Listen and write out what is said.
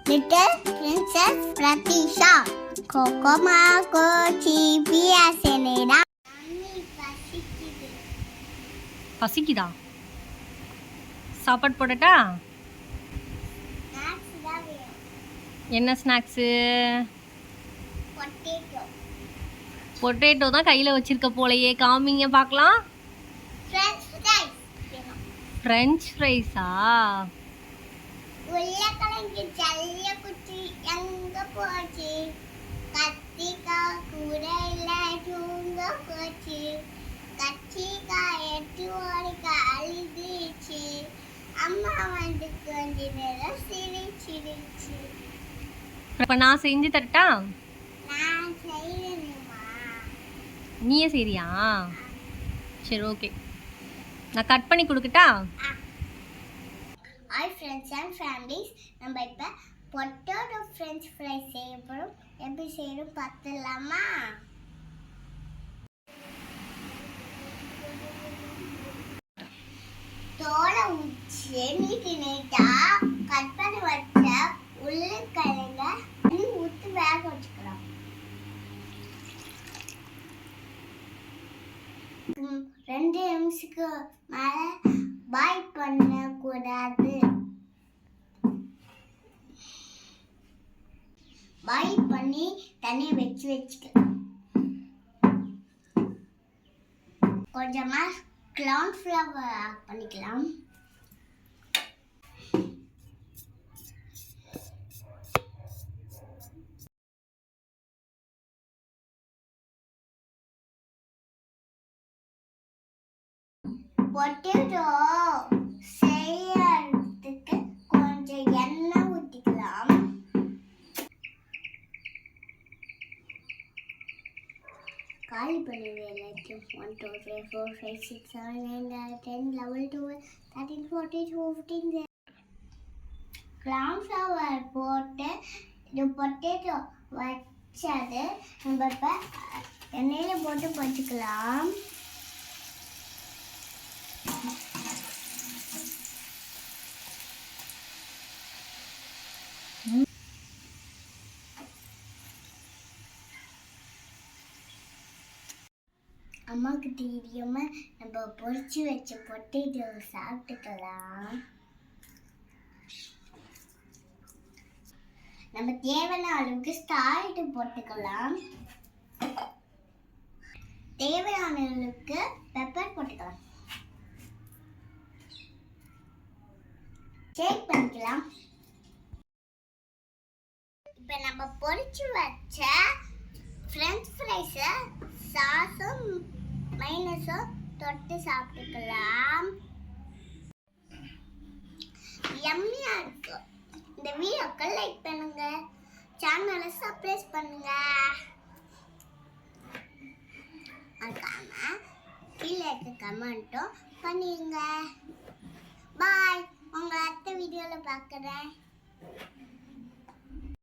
Little Princess Pratisha. Kokoma kochi pia senera. பசிக்குதா? சாப்பாடு போடட்டா? என்ன ஸ்நாக்ஸு? பொட்டேட்டோ தான் கையில் வச்சிருக்க போலையே, காமிங்க பார்க்கலாம். ஃப்ரெஞ்ச் ஃப்ரைஸா? உருளைக்கிழங்கு ஜல்லிய குச்சி எங்க போச்சு? கத்திக்காய் கூட இல்ல தூங்க போச்சு. கத்திக்காய் 8 மணிக்கு அழுதுச்சு. அம்மா வந்து கொஞ்ச நேரம் சிரிச்சிருச்சு. இப்போ நான் செஞ்சு தரட்டா? நான் செய்யணுமா? நீயே சரியா? சரி, ஓகே. நான் கட் பண்ணி கொடுக்கட்டா? ஹாய் ஃப்ரெண்ட்ஸ் அண்ட் ஃபேமிலிஸ், நம்ம இப்போ பொட்டேட்டோ ஃப்ரெஞ்ச் ஃப்ரை செய்ய போகிறோம். எப்படி செய்யணும் பார்த்துடலாமா? தோலை உச்சி நீட்டு நீட்டாக கட் பண்ணி வச்ச உருளைக்கிழங்க ஊற்றி வேக வச்சுக்கலாம். 2 நிமிஷத்துக்கு மேலே பாய் பண்ணக்கூடாது. பாய் பண்ணி தண்ணியை வச்சுக்கலாம். கொஞ்சமா கார்ன்ஃப்ளவர் ஆட் பண்ணிக்கலாம். பொட்டேட்டோ செய்யறதுக்கு கொஞ்சம் எண்ணெய் ஊற்றிக்கலாம். காலி பண்ணுவேன் எல்லாத்தையும். 1 2 3 4 5 6 7 8 9 10 11 12 13 14 15 கார்ன்ஃப்ளவர் போட்டு இது பொட்டேட்டோ வச்சது நம்ம இப்போ எண்ணெயில் போட்டு பொரிச்சுக்கலாம். அம்மாவுக்கு தெரியாம நம்ம பொரிச்சு வச்ச பொட்டேட்டோ சாப்பிட்டுக்கலாம். நம்ம தேவையான அளவுக்கு சால்ட் போட்டுக்கலாம். தேவையான அளவுக்கு பெப்பர் போட்டுக்கலாம். ஷேக் பண்ணிக்கலாம். இப்போ நம்ம பொரிச்சு வச்ச ஃப்ரெஞ்ச் ஃப்ரைஸை சாஸும் மைனஸும் தொட்டு சாப்பிட்டுக்கலாம். யம்மியா இருக்கு. இந்த வீடியோக்கு லைக் பண்ணுங்க, சேனலை சப்ஸ்கிரைப் பண்ணுங்க. அதுக்காம கீழே இருக்க கமெண்ட்டும் பண்ணிடுங்க. பாய். உங்களை அடுத்த வீடியோவில் பார்க்குறேன்.